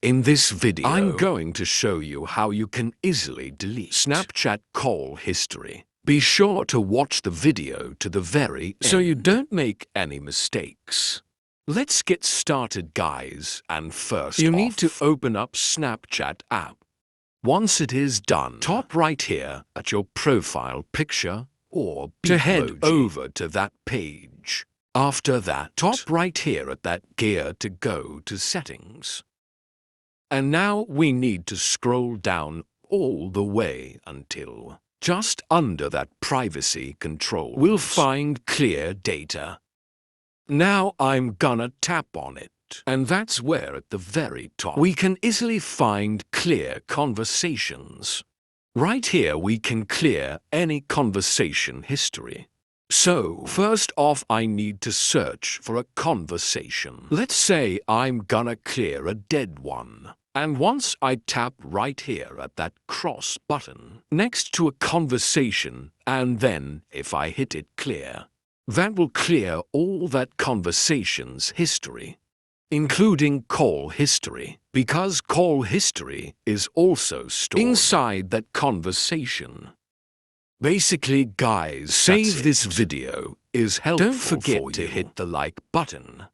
In this video, I'm going to show you how you can easily delete Snapchat call history. Be sure to watch the video to the very end so you don't make any mistakes. Let's get started, guys, and first you need to open up Snapchat app. Once it is done, tap right here at your profile picture or to head over to that page. After that, tap right here at that gear to go to settings. And now we need to scroll down all the way until just under that privacy control. We'll find clear data. Now I'm gonna tap on it, and that's where at the very top we can easily find clear conversations. Right here we can clear any conversation history. So, first off, I need to search for a conversation. Let's say I'm gonna clear a dead one. And once I tap right here at that cross button next to a conversation, and then if I hit it clear, that will clear all that conversation's history, including call history, because call history is also stored inside that conversation. Basically, guys, save this video is helpful. Don't forget to hit the like button